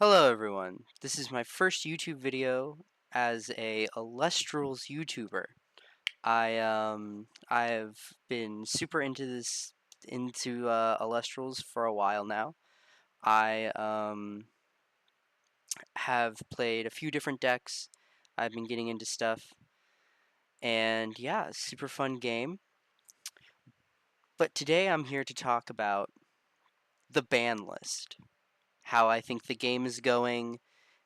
Hello everyone, this is my first YouTube video as a Elestrals YouTuber. I've been super into Elestrals for a while now. I have played a few different decks. I've been getting into stuff, and yeah, super fun game. But today I'm here to talk about the ban list, how I think the game is going,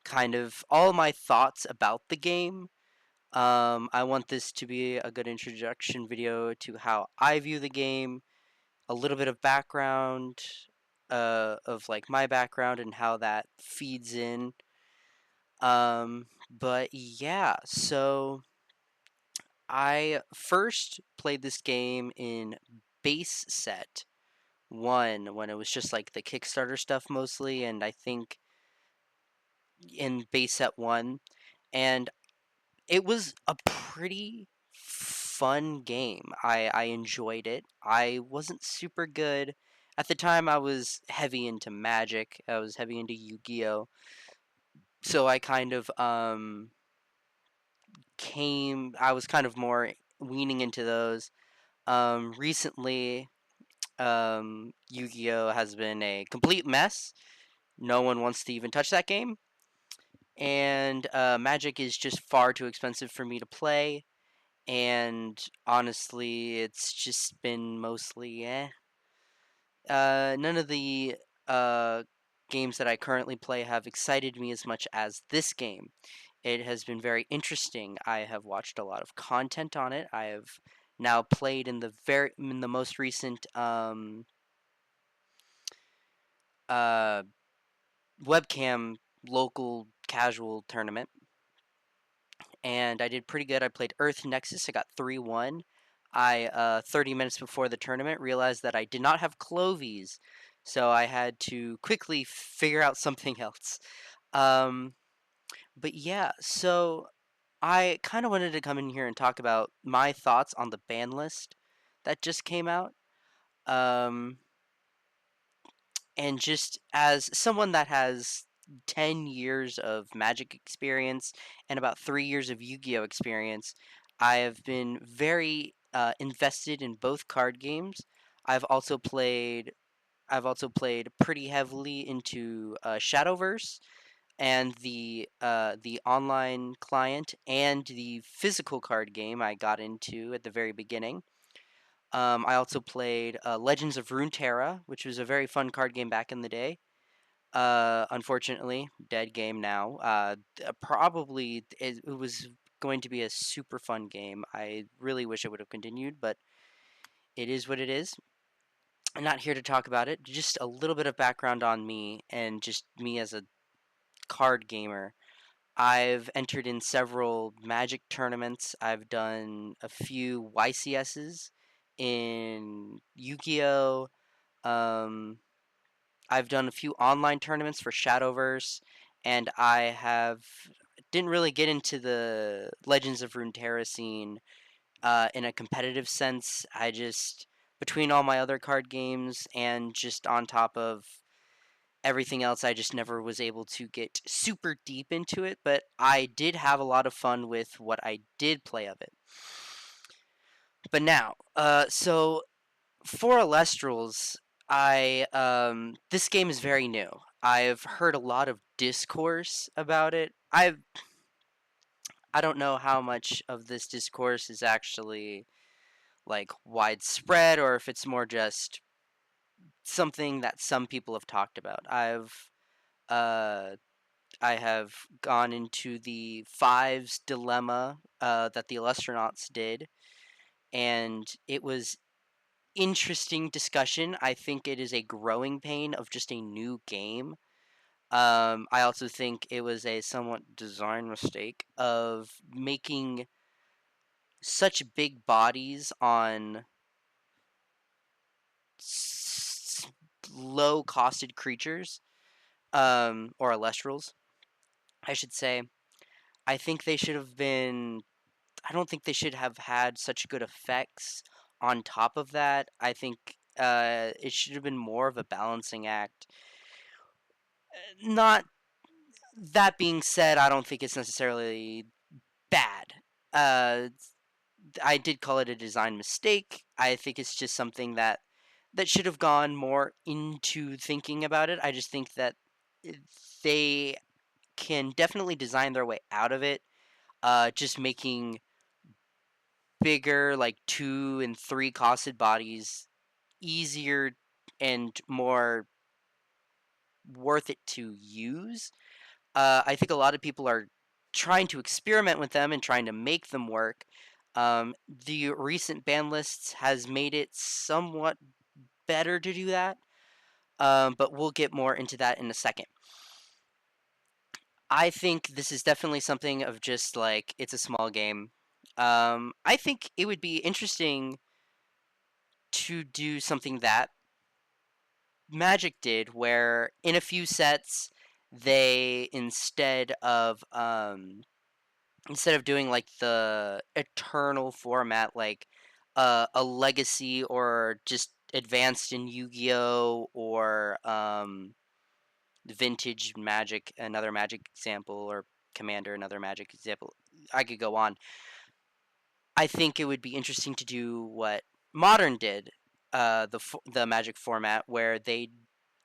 kind of all my thoughts about the game. I want this to be a good introduction video to how I view the game, a little bit of background, of like my background and how that feeds in. But yeah, so I first played this game in base set one when it was just like the Kickstarter stuff mostly, and I think in base set one, and it was a pretty fun game. I enjoyed it. I wasn't super good. At the time, I was heavy into Magic. I was heavy into Yu-Gi-Oh! So I kind of I was kind of more weaning into those. Recently, Yu-Gi-Oh! Has been a complete mess. No one wants to even touch that game. And Magic is just far too expensive for me to play. And honestly, it's just been mostly eh. None of the games that I currently play have excited me as much as this game. It has been very interesting. I have watched a lot of content on it. I have now played in the most recent uh, webcam local casual tournament, and I did pretty good. I played Earth Nexus. I got 3-1. 30 minutes before the tournament, realized that I did not have Clovies, so I had to quickly figure out something else. Um, but yeah, so I kind of wanted to come in here and talk about my thoughts on the ban list that just came out. Um, and just as someone that has 10 years of Magic experience and about 3 years of Yu-Gi-Oh experience, I have been very invested in both card games. I've also played I've also played pretty heavily into Shadowverse and the online client and the physical card game I got into at the very beginning. I also played Legends of Runeterra, which was a very fun card game back in the day. Unfortunately, dead game now. Probably it was going to be a super fun game. I really wish it would have continued, but it is what it is. I'm not here to talk about it. Just a little bit of background on me and just me as a card gamer. I've entered in several Magic tournaments. I've done a few YCSs in Yu-Gi-Oh. Um, I've done a few online tournaments for Shadowverse, and I have didn't really get into the Legends of Runeterra scene in a competitive sense. I just between all my other card games and just on top of everything else, I just never was able to get super deep into it. But I did have a lot of fun with what I did play of it. But now, so for Elestrals, I this game is very new. I've heard a lot of discourse about it. I don't know how much of this discourse is actually like widespread or if it's more just something that some people have talked about. Uh I have gone into the Fives dilemma that the Illustronauts did, and it was interesting discussion. I think it is a growing pain of just a new game. I also think it was a somewhat design mistake of making such big bodies on low costed creatures, or Elestrals, I should say. I think they should have been. I don't think they should have had such good effects on top of that. I think it should have been more of a balancing act. Not. That being said, I don't think it's necessarily bad. Uh, I did call it a design mistake. I think it's just something that should have gone more into thinking about it. I just think that they can definitely design their way out of it. Just making bigger, like 2 and 3 costed bodies easier and more worth it to use. I think a lot of people are trying to experiment with them and trying to make them work. The recent ban lists has made it somewhat better to do that, but we'll get more into that in a second. I think this is definitely something of just like it's a small game. I think it would be interesting to do something that Magic did, where in a few sets they instead of doing like the eternal format, like a legacy or just advanced in Yu-Gi-Oh or vintage Magic, another Magic example, or Commander, another Magic example. I could go on. I think it would be interesting to do what Modern did, the Magic format, where they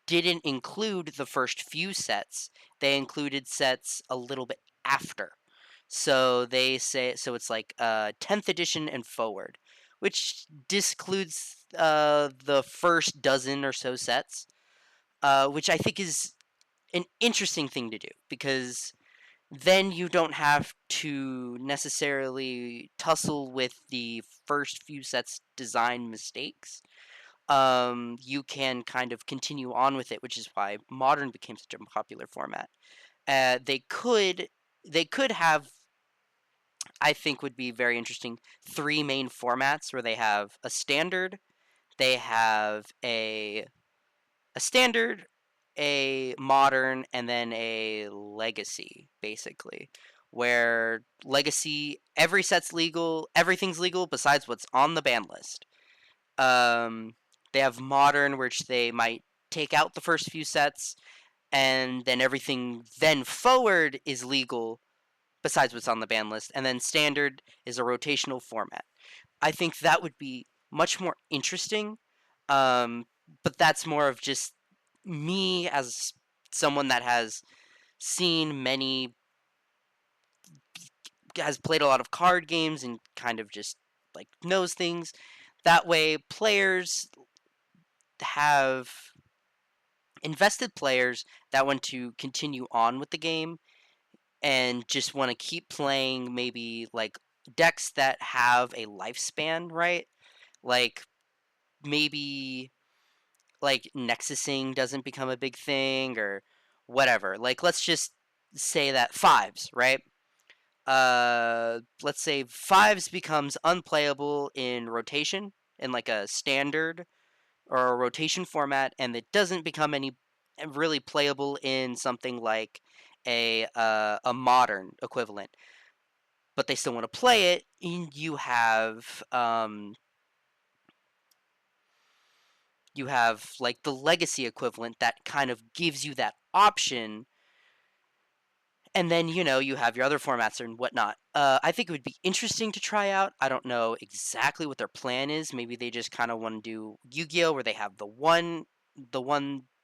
didn't include the first few sets. They included sets a little bit after. So it's like 10th edition and forward, which discludes the first dozen or so sets, which I think is an interesting thing to do because then you don't have to necessarily tussle with the first few sets design mistakes. You can kind of continue on with it, which is why Modern became such a popular format. They could have, I think would be very interesting, 3 main formats where they have a standard, they have a standard, a modern, and then a legacy, basically. Where legacy, every set's legal, everything's legal besides what's on the ban list. Um, they have modern, which they might take out the first few sets, and then everything then forward is legal besides what's on the ban list. And then standard is a rotational format. I think that would be much more interesting. Um, but that's more of just me as someone that seen many, has played a lot of card games and kind of just like knows things. That way, have invested players that want to continue on with the game and just want to keep playing maybe like decks that have a lifespan, right? Like maybe like nexusing doesn't become a big thing or whatever. Like let's just say that fives, right? Let's say fives becomes unplayable in rotation in like a standard or a rotation format, and it doesn't become any really playable in something like a modern equivalent. But they still want to play it. And you have like the legacy equivalent that kind of gives you that option, and then you have your other formats and whatnot. I think it would be interesting to try out. I don't know exactly what their plan is. Maybe they just kind of want to do Yu-Gi-Oh, where they have the one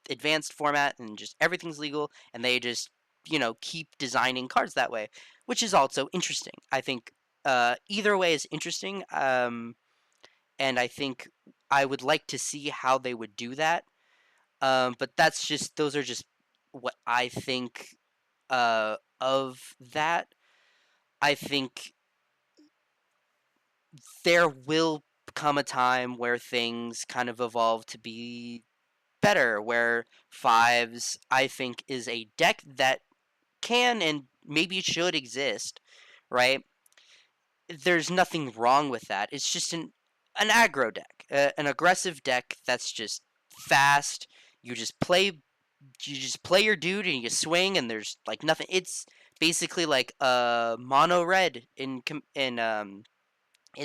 advanced format and just everything's legal, and they just keep designing cards that way, which is also interesting. I think either way is interesting, and I think I would like to see how they would do that. But those are just what I think of that. I think there will come a time where things kind of evolve to be better, where fives, I think, is a deck that can and maybe should exist, right? There's nothing wrong with that. It's just an aggro deck, an aggressive deck that's just fast. You just play your dude and you swing and there's like nothing. It's basically like a mono red in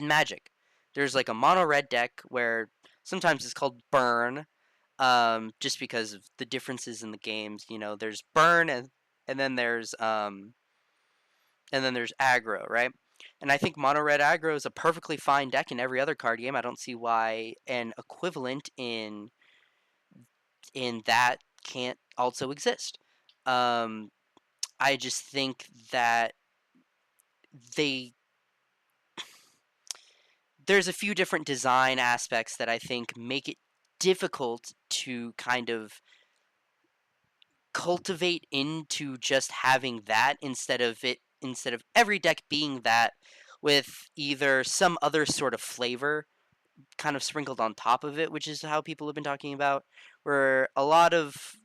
Magic. There's like a mono red deck where sometimes it's called burn, just because of the differences in the games. There's burn and then there's aggro, right? And I think mono red aggro is a perfectly fine deck in every other card game. I don't see why an equivalent in that can't also exist. Um, I just think that they there's a few different design aspects that I think make it difficult to kind of cultivate into just having that instead of every deck being that with either some other sort of flavor kind of sprinkled on top of it, which is how people have been talking about, where a lot of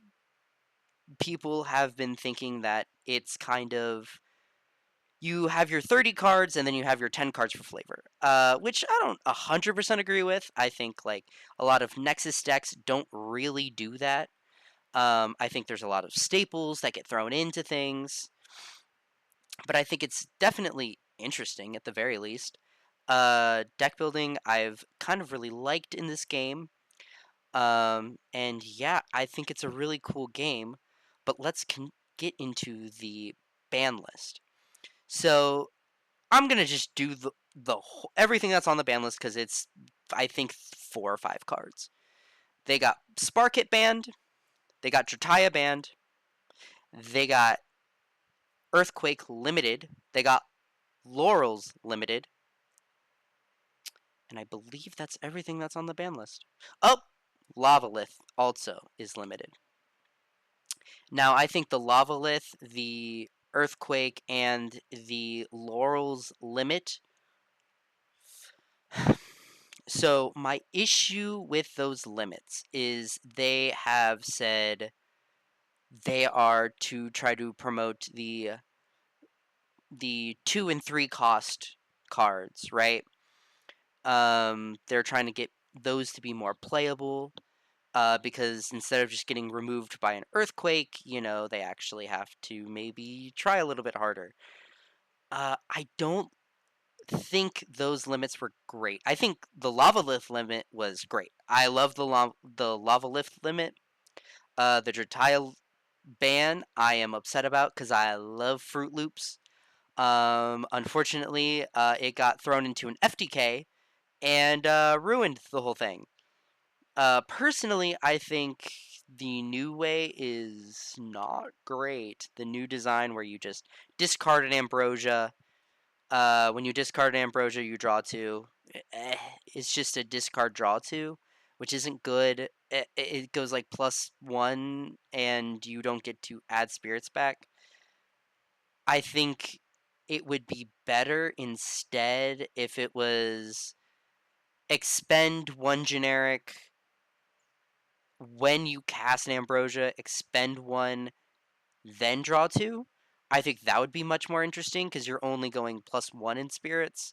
people have been thinking that it's kind of you have your 30 cards and then you have your 10 cards for flavor, which I don't 100% agree with. I think like a lot of Nexus decks don't really do that. I think there's a lot of staples that get thrown into things, but I think it's definitely interesting at the very least. Deck building I've kind of really liked in this game. And yeah, I think it's a really cool game, but get into the ban list. So I'm gonna just do everything that's on the ban list because it's I think 4 or 5 cards. They got Spark It banned, they got Drataya banned, they got Earthquake limited, they got Laurels limited, and I believe that's everything that's on the ban list. Oh, Lavalith also is limited. Now I think the Lavalith, the Earthquake, and the Laurels limit. So my issue with those limits is they have said they are to try to promote the 2 and 3 cost cards, right? They're trying to get those to be more playable. Because instead of just getting removed by an earthquake, they actually have to maybe try a little bit harder. I don't think those limits were great. I think the lava lift limit was great. I love the lava lift limit. The Dratile ban I am upset about because I love Fruit Loops. Unfortunately, it got thrown into an FTK and ruined the whole thing. Personally, I think the new way is not great. The new design where you just discard an Ambrosia. When you discard an Ambrosia, you draw 2. It's just a discard draw 2, which isn't good. It goes like +1, and you don't get to add spirits back. I think it would be better instead if it was expend 1 generic when you cast an Ambrosia, expend 1, then draw 2. I think that would be much more interesting because you're only going +1 in spirits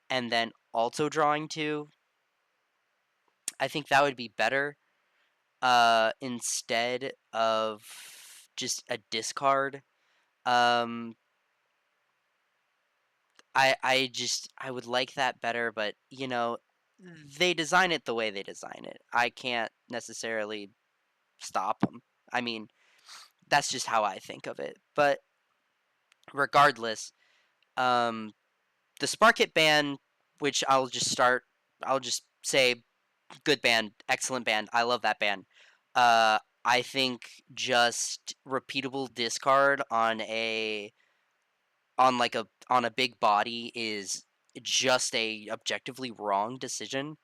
and then also drawing 2. I think that would be better instead of just a discard. Um, I would like that better, but they design it the way they design it. I can't necessarily stop them. I mean, that's just how I think of it. But regardless, um, the Spark It band, which I'll just say good band, excellent band. I love that band. I think just repeatable discard on a big body is just a objectively wrong decision.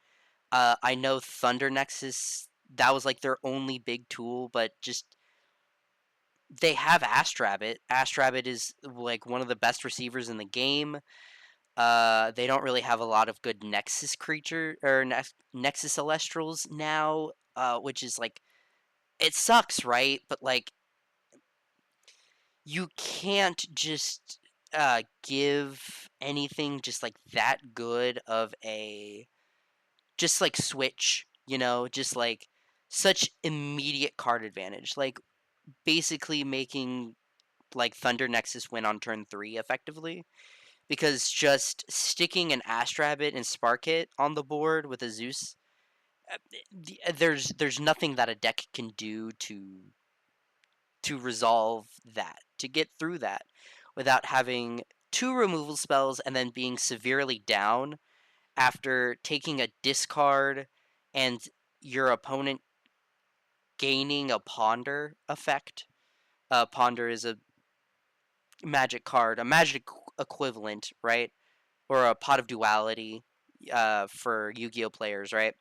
I know Thunder Nexus, that was like their only big tool, but just they have Astrabbit. Astrabbit is like one of the best receivers in the game. They don't really have a lot of good Nexus creature or Nexus Elestrals now, which is like it sucks, right? But like you can't just give anything just like that good of a just like switch, just like such immediate card advantage, like basically making like Thunder Nexus win on turn 3 effectively. Because just sticking an Astrabbit and Spark It on the board with a Zeus, there's nothing that a deck can do to resolve that, to get through that without having two removal spells and then being severely down after taking a discard and your opponent gaining a ponder effect. Ponder is a magic card, a magic equivalent, right? Or a pot of duality for Yu-Gi-Oh players, right?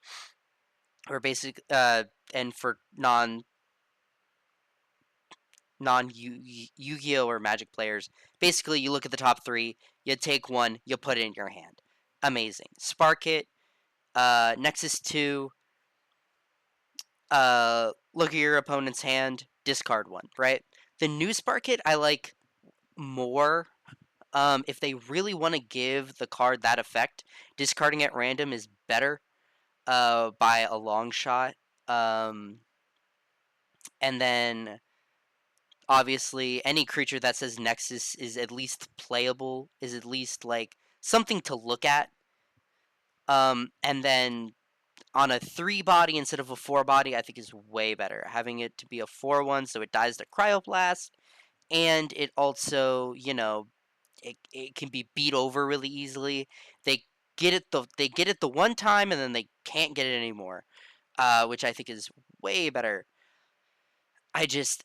Or basic and for non Yu-Gi-Oh or Magic players. Basically, you look at the top three, you take one, you put it in your hand. Amazing. Spark it, Nexus 2, look at your opponent's hand, discard one, right? The new Spark it I like more. If they really want to give the card that effect, discarding at random is better by a long shot. Um, and then obviously any creature that says Nexus is at least playable, is at least like something to look at. And then on a 3 body instead of a 4 body, I think is way better. Having it to be a 4/1, so it dies to Cryoblast, and it also, it can be beat over really easily. They they get it the one time, and then they can't get it anymore, which I think is way better. I just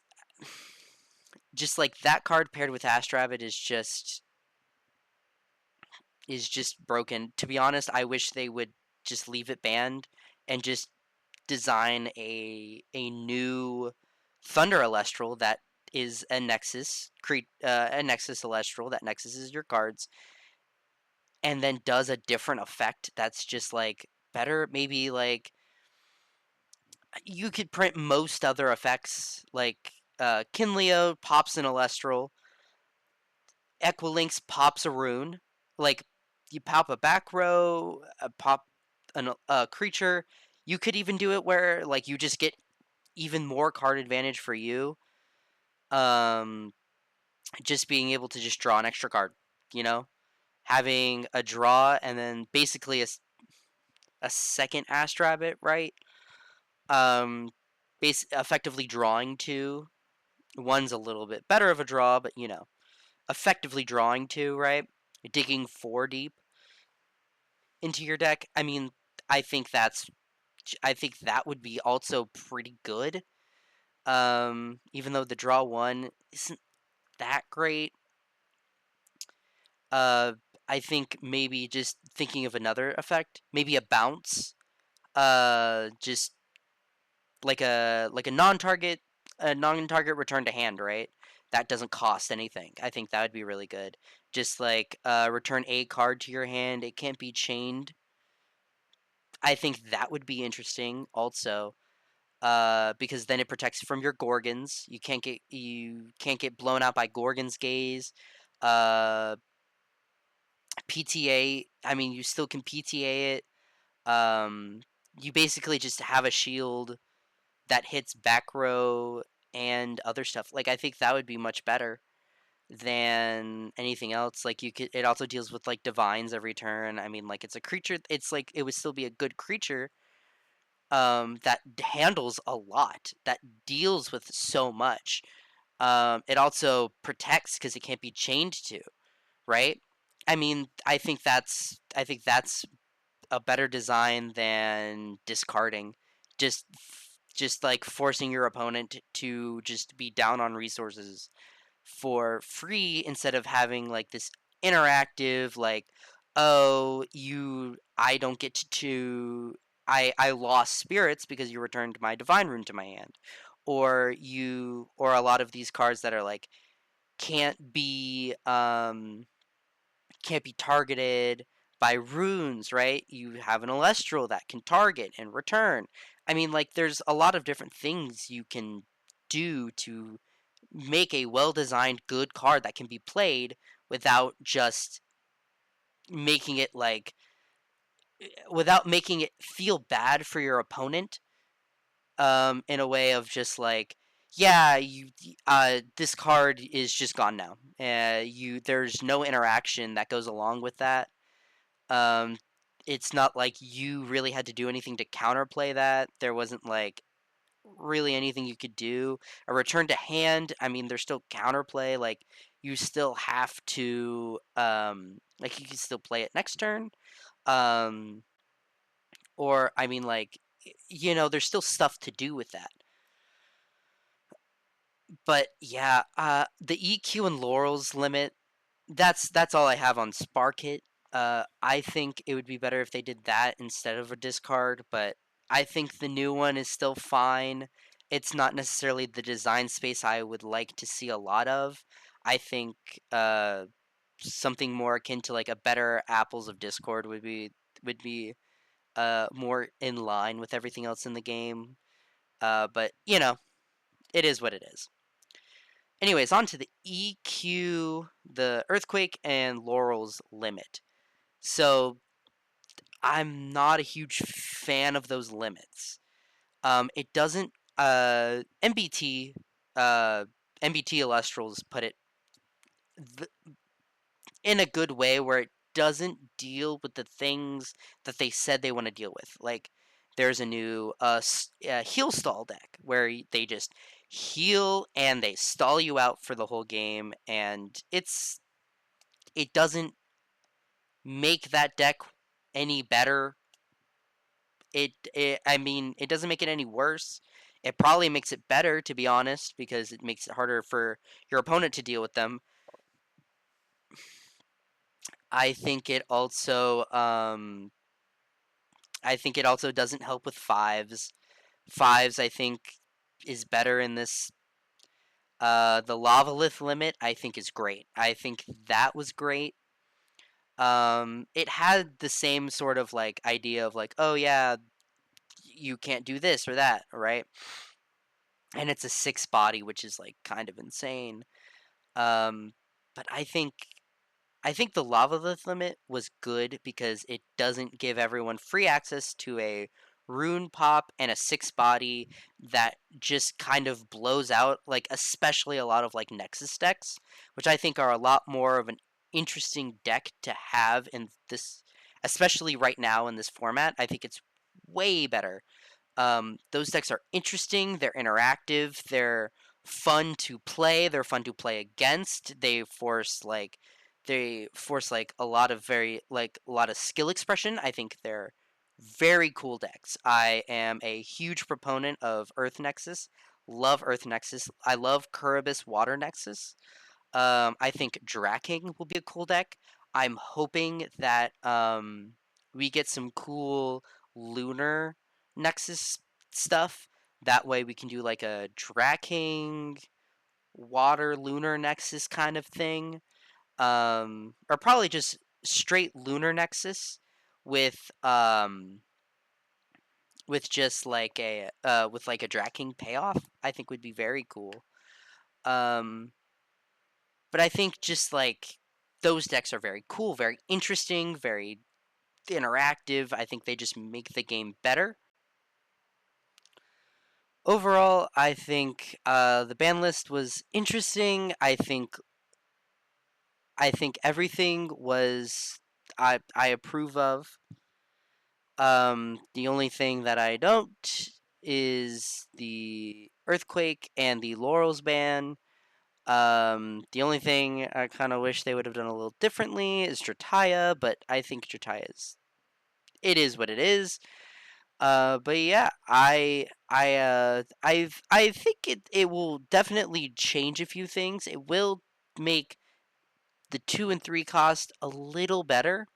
like that card paired with Astrabbit is just broken. To be honest, I wish they would just leave it banned and just design a new Thunder Elestral that is a Nexus a Nexus Elestral that Nexuses your cards and then does a different effect that's just like better. Maybe like you could print most other effects like Kinleo pops an Elestral, Equilinx pops a rune, like you pop a back row, pop a creature. You could even do it where like you just get even more card advantage for you. Um, just being able to just draw an extra card, you know, having a draw and then basically a second Astrabbit, right? Um, effectively drawing two. One's a little bit better of a draw, but effectively drawing two, right? Digging 4 deep into your deck. I mean, I think that's I think that would be also pretty good. Even though the draw one isn't that great, uh, I think maybe just thinking of another effect, maybe a bounce, just like a non-target return to hand, right? That doesn't cost anything. I think that would be really good. Just like return a card to your hand. It can't be chained. I think that would be interesting also. Because then it protects from your Gorgons. You can't get blown out by Gorgon's Gaze. Uh, PTA. I mean, you still can PTA it. You basically just have a shield that hits back row and other stuff. Like I think that would be much better than anything else. Like you could. It also deals with like divines every turn. I mean, like it's a creature. It's like it would still be a good creature that handles a lot, that deals with so much. It also protects because it can't be chained to, right? I mean, I think that's a better design than discarding. Just just like forcing your opponent to just be down on resources for free instead of having like this interactive like, oh, I don't get to I lost spirits because you returned my divine rune to my hand, or a lot of these cards that are like can't be can't be targeted by runes, right? You have an Elestral that can target and return. I mean, like, there's a lot of different things you can do to make a well designed, good card that can be played without just making it like, without making it feel bad for your opponent, in a way of just like, yeah, this card is just gone now. There's no interaction that goes along with that. Um, it's not like you really had to do anything to counterplay that. There wasn't like really anything you could do. A return to hand, I mean, there's still counterplay. Like, you still have to, like, you can still play it next turn. Um, or, I mean, like, there's still stuff to do with that. But yeah, the EQ and Laurel's limit, that's all I have on Spark It. I think it would be better if they did that instead of a discard, but I think the new one is still fine. It's not necessarily the design space I would like to see a lot of. I think something more akin to like a better Apples of Discord would be more in line with everything else in the game. But it is what it is. Anyways, on to the EQ, the Earthquake and Laurel's limit. So I'm not a huge fan of those limits. It doesn't. MBT, MBT Elestrals put it th- in a good way where it doesn't deal with the things that they said they want to deal with. Like, there's a new heal stall deck where they just heal and they stall you out for the whole game, and it doesn't make that deck any better. I mean, it doesn't make it any worse. It probably makes it better, to be honest, because it makes it harder for your opponent to deal with them. I think it also, doesn't help with fives. Fives, I think, is better in this. The Lavalith limit, I think, is great. I think that was great. It had the same sort of like idea of like, oh yeah, you can't do this or that, right? And it's a 6 body, which is like kind of insane. Um, but I think the Lavalith limit was good because it doesn't give everyone free access to a rune pop and a 6 body that just kind of blows out, like, especially a lot of like Nexus decks, which I think are a lot more of an interesting deck to have in this, especially right now in this format. I think it's way better. Those decks are interesting. They're interactive. They're fun to play. They're fun to play against. They force like a lot of skill expression. I think they're very cool decks. I am a huge proponent of Earth Nexus. Love Earth Nexus. I love Kuribus Water Nexus. I think Draking will be a cool deck. I'm hoping that we get some cool lunar Nexus stuff. That way we can do like a Draking water lunar Nexus kind of thing. Or probably just straight lunar Nexus with just like a Draking payoff. I think would be very cool. Um, But I think just like those decks are very cool, very interesting, very interactive. I think they just make the game better. Overall, I think the ban list was interesting. I think everything was I approve of. The only thing that I don't is the earthquake and the laurels ban. The only thing I kind of wish they would have done a little differently is Drataya, but I think Drataya is what it is. But yeah, I think it will definitely change a few things. It will make the 2 and 3 cost a little better.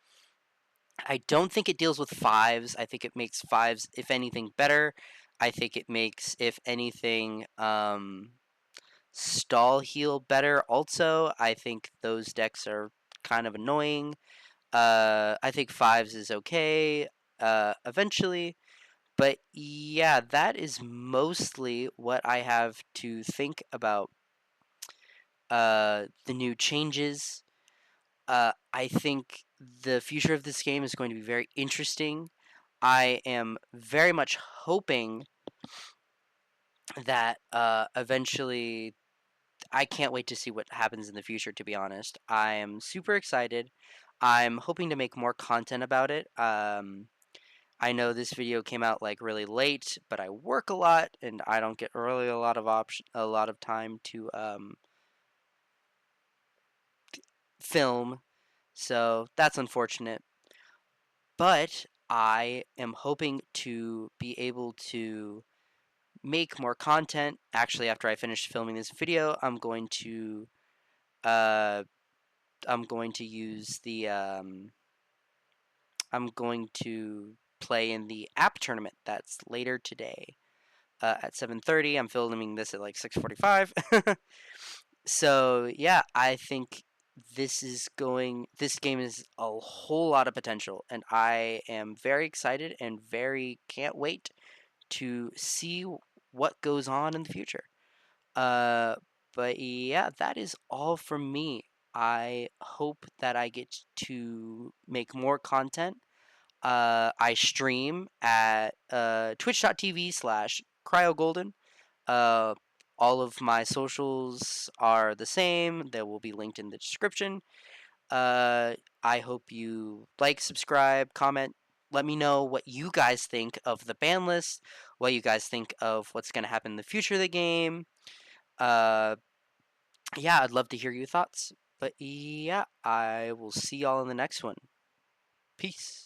I don't think it deals with fives. I think it makes fives, if anything, better. I think it makes, if anything, stall heal better. Also, I think those decks are kind of annoying. I think fives is okay. Eventually, but yeah, that is mostly what I have to think about. The new changes. I think the future of this game is going to be very interesting. I am very much hoping that eventually I can't wait to see what happens in the future, to be honest. I am super excited. I'm hoping to make more content about it. I know this video came out like really late, but I work a lot and I don't get really a lot of time to film. So that's unfortunate. But I am hoping to be able to make more content. Actually, after I finish filming this video, uh I'm going to use the I'm going to play in the app tournament that's later today at 7:30. I'm filming this at like 6:45. So yeah, I think this game is a whole lot of potential, and I am very excited and very can't wait to see what goes on in the future. Uh, but yeah, that is all from me. I hope that I get to make more content. I stream at twitch.tv/cryogolden. Uh, all of my socials are the same. They will be linked in the description. Uh, I hope you like, subscribe, comment. Let me know what you guys think of the ban list, what you guys think of what's going to happen in the future of the game. Uh, yeah, I'd love to hear your thoughts. But yeah, I will see y'all in the next one. Peace.